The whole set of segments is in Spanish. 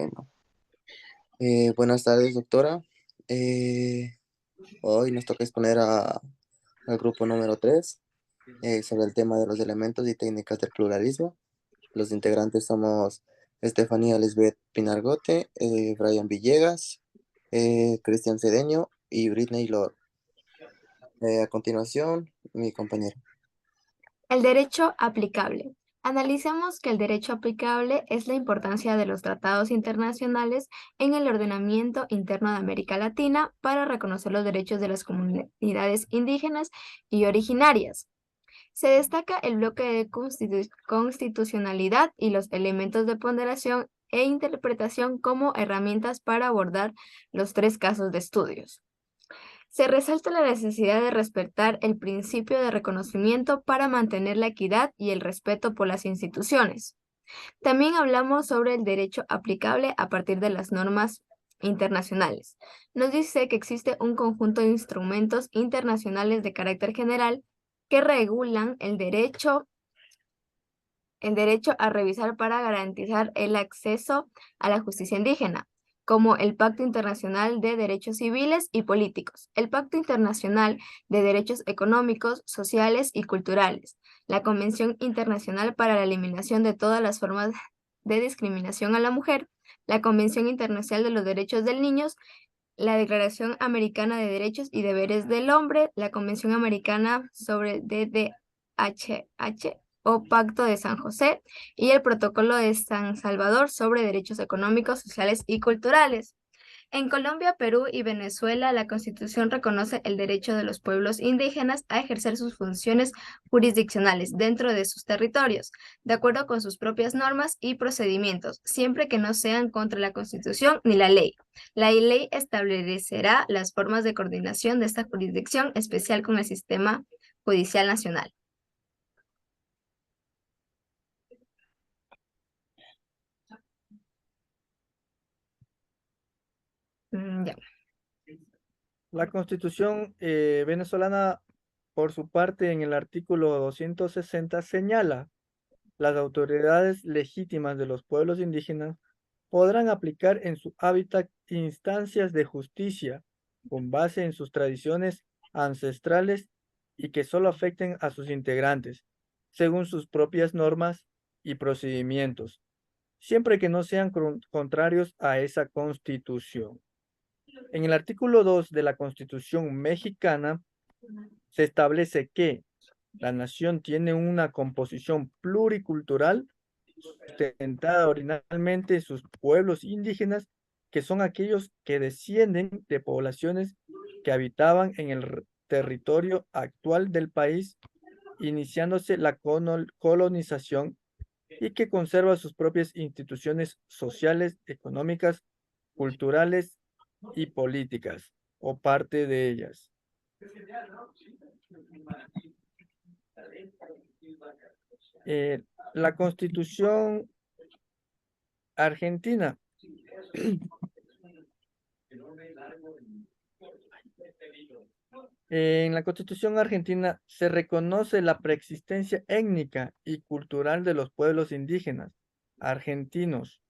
Bueno, buenas tardes, doctora. Eh, Hoy nos toca exponer al grupo número 3 sobre el tema de los elementos y técnicas del pluralismo. Los integrantes somos Estefanía Lisbeth Pinargote, Brian Villegas, Cristian Cedeño y Britney Lord. A continuación, mi compañero. El derecho aplicable. Analicemos que el derecho aplicable es la importancia de los tratados internacionales en el ordenamiento interno de América Latina para reconocer los derechos de las comunidades indígenas y originarias. Se destaca el bloque de constitucionalidad y los elementos de ponderación e interpretación como herramientas para abordar los tres casos de estudios. Se resalta la necesidad de respetar el principio de reconocimiento para mantener la equidad y el respeto por las instituciones. También hablamos sobre el derecho aplicable a partir de las normas internacionales. Nos dice que existe un conjunto de instrumentos internacionales de carácter general que regulan el derecho a revisar para garantizar el acceso a la justicia indígena, como el Pacto Internacional de Derechos Civiles y Políticos, el Pacto Internacional de Derechos Económicos, Sociales y Culturales, la Convención Internacional para la Eliminación de todas las formas de discriminación a la mujer, la Convención Internacional de los Derechos del Niño, la Declaración Americana de Derechos y Deberes del Hombre, la Convención Americana sobre el DDHH o Pacto de San José y el Protocolo de San Salvador sobre derechos económicos, sociales y culturales. En Colombia, Perú y Venezuela, la Constitución reconoce el derecho de los pueblos indígenas a ejercer sus funciones jurisdiccionales dentro de sus territorios, de acuerdo con sus propias normas y procedimientos, siempre que no sean contra la Constitución ni la ley. La ley establecerá las formas de coordinación de esta jurisdicción especial con el sistema judicial nacional. Ya. La Constitución venezolana, por su parte, en el artículo 260 señala: las autoridades legítimas de los pueblos indígenas podrán aplicar en su hábitat instancias de justicia con base en sus tradiciones ancestrales y que solo afecten a sus integrantes, según sus propias normas y procedimientos, siempre que no sean contrarios a esa Constitución. En el artículo 2 de la Constitución mexicana se establece que la nación tiene una composición pluricultural sustentada originalmente en sus pueblos indígenas, que son aquellos que descienden de poblaciones que habitaban en el territorio actual del país, iniciándose la colonización, y que conserva sus propias instituciones sociales, económicas, culturales y políticas, o parte de ellas. Eh, la Constitución argentina en la Constitución argentina se reconoce la preexistencia étnica y cultural de los pueblos indígenas argentinos,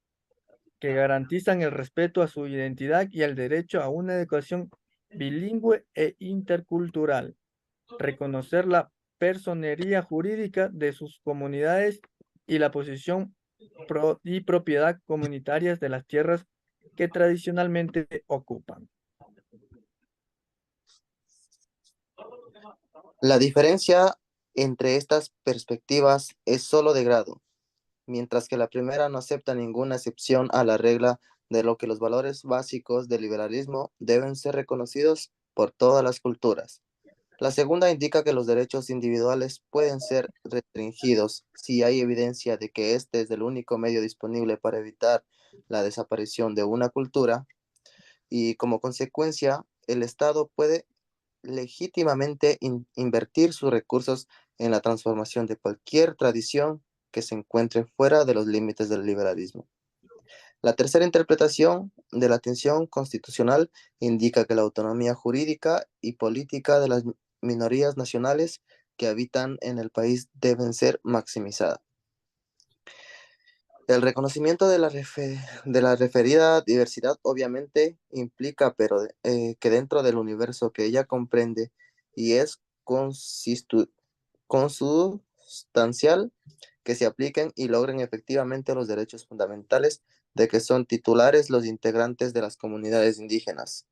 que garantizan el respeto a su identidad y el derecho a una educación bilingüe e intercultural, reconocer la personería jurídica de sus comunidades y la posición y propiedad comunitarias de las tierras que tradicionalmente ocupan. La diferencia entre estas perspectivas es solo de grado, mientras que la primera no acepta ninguna excepción a la regla de lo que los valores básicos del liberalismo deben ser reconocidos por todas las culturas. La segunda indica que los derechos individuales pueden ser restringidos si hay evidencia de que este es el único medio disponible para evitar la desaparición de una cultura y como consecuencia el Estado puede legítimamente invertir sus recursos en la transformación de cualquier tradición que se encuentre fuera de los límites del liberalismo. La tercera interpretación de la tensión constitucional indica que la autonomía jurídica y política de las minorías nacionales que habitan en el país deben ser maximizadas. El reconocimiento de de la referida diversidad obviamente implica que dentro del universo que ella comprende y es consustancial que se apliquen y logren efectivamente los derechos fundamentales de que son titulares los integrantes de las comunidades indígenas.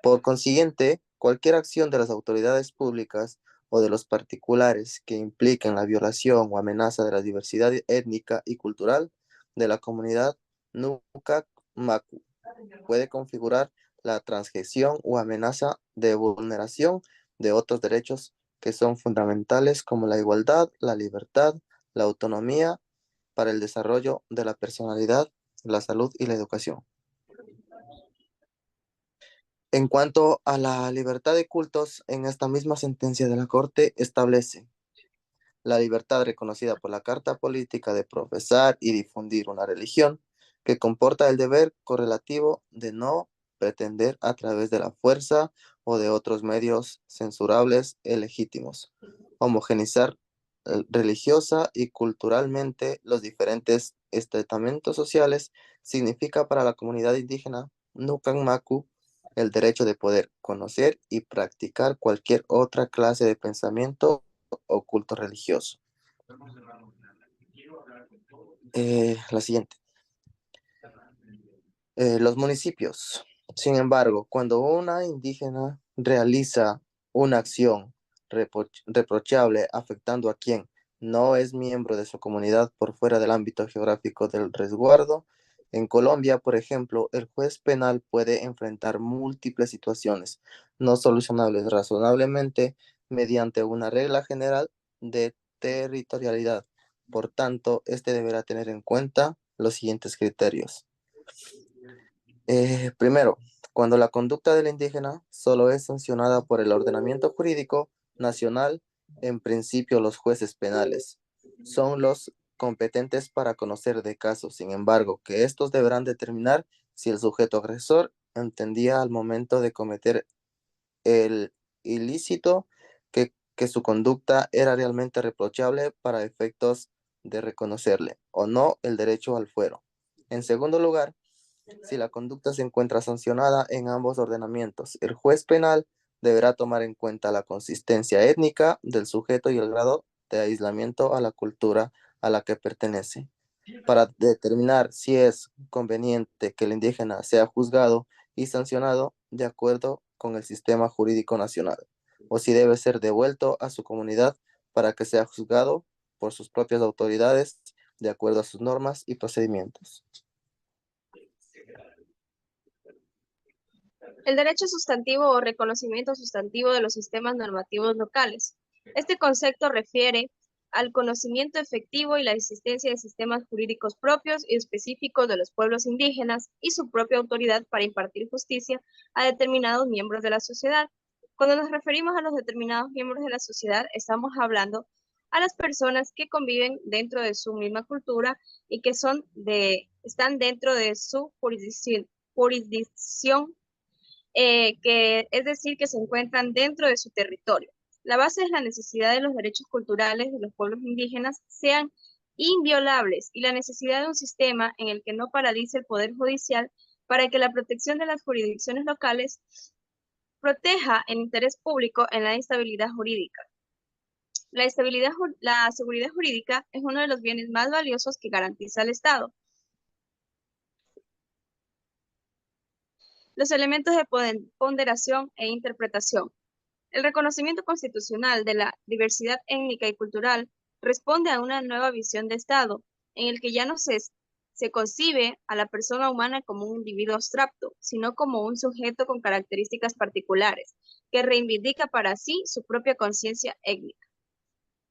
Por consiguiente, cualquier acción de las autoridades públicas o de los particulares que impliquen la violación o amenaza de la diversidad étnica y cultural de la comunidad Nukak Macu puede configurar la transgresión o amenaza de vulneración de otros derechos que son fundamentales como la igualdad, la libertad, la autonomía para el desarrollo de la personalidad, la salud y la educación. En cuanto a la libertad de cultos, en esta misma sentencia de la Corte establece la libertad reconocida por la Carta Política de profesar y difundir una religión que comporta el deber correlativo de no pretender a través de la fuerza o de otros medios censurables e legítimos, homogenizar religiosa y culturalmente los diferentes estamentos sociales, significa para la comunidad indígena Nucan Macu el derecho de poder conocer y practicar cualquier otra clase de pensamiento o culto religioso. La siguiente. Los municipios. Sin embargo, cuando una indígena realiza una acción reprochable afectando a quien no es miembro de su comunidad por fuera del ámbito geográfico del resguardo, en Colombia, por ejemplo, el juez penal puede enfrentar múltiples situaciones no solucionables razonablemente mediante una regla general de territorialidad. Por tanto, este deberá tener en cuenta los siguientes criterios. Primero, cuando la conducta del indígena solo es sancionada por el ordenamiento jurídico nacional, en principio los jueces penales son los competentes para conocer de casos, sin embargo, que estos deberán determinar si el sujeto agresor entendía al momento de cometer el ilícito que su conducta era realmente reprochable para efectos de reconocerle o no el derecho al fuero. En segundo lugar, si la conducta se encuentra sancionada en ambos ordenamientos, el juez penal deberá tomar en cuenta la consistencia étnica del sujeto y el grado de aislamiento a la cultura a la que pertenece, para determinar si es conveniente que el indígena sea juzgado y sancionado de acuerdo con el sistema jurídico nacional, o si debe ser devuelto a su comunidad para que sea juzgado por sus propias autoridades de acuerdo a sus normas y procedimientos. El derecho sustantivo o reconocimiento sustantivo de los sistemas normativos locales. Este concepto refiere al conocimiento efectivo y la existencia de sistemas jurídicos propios y específicos de los pueblos indígenas y su propia autoridad para impartir justicia a determinados miembros de la sociedad. Cuando nos referimos a los determinados miembros de la sociedad, estamos hablando a las personas que conviven dentro de su misma cultura y que están dentro de su jurisdicción que es decir, que se encuentran dentro de su territorio. La base es la necesidad de los derechos culturales de los pueblos indígenas sean inviolables y la necesidad de un sistema en el que no paralice el Poder Judicial para que la protección de las jurisdicciones locales proteja el interés público en la estabilidad jurídica. La seguridad jurídica es uno de los bienes más valiosos que garantiza el Estado. Los elementos de ponderación e interpretación. El reconocimiento constitucional de la diversidad étnica y cultural responde a una nueva visión de Estado, en el que ya no se concibe a la persona humana como un individuo abstracto, sino como un sujeto con características particulares, que reivindica para sí su propia conciencia étnica.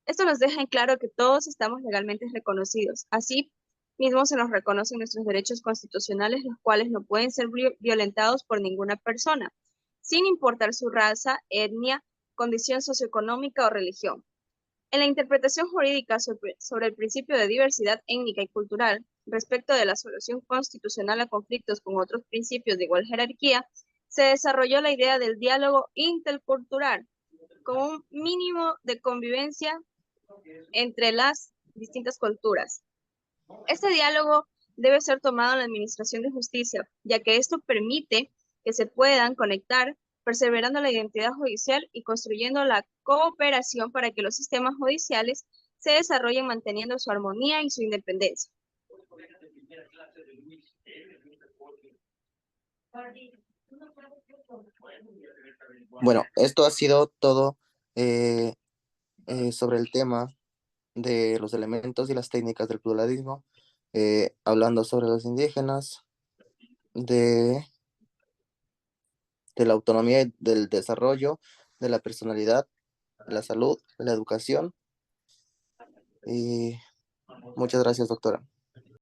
Esto nos deja en claro que todos estamos legalmente reconocidos. Así mismo se nos reconocen nuestros derechos constitucionales, los cuales no pueden ser violentados por ninguna persona, sin importar su raza, etnia, condición socioeconómica o religión. En la interpretación jurídica sobre el principio de diversidad étnica y cultural, respecto de la solución constitucional a conflictos con otros principios de igual jerarquía, se desarrolló la idea del diálogo intercultural, con un mínimo de convivencia entre las distintas culturas. Este diálogo debe ser tomado en la administración de justicia, ya que esto permite que se puedan conectar, perseverando la identidad judicial y construyendo la cooperación para que los sistemas judiciales se desarrollen manteniendo su armonía y su independencia. Bueno, esto ha sido todo sobre el tema de los elementos y las técnicas del pluralismo, hablando sobre los indígenas, de la autonomía y del desarrollo, de la personalidad, la salud, la educación. Y muchas gracias, doctora.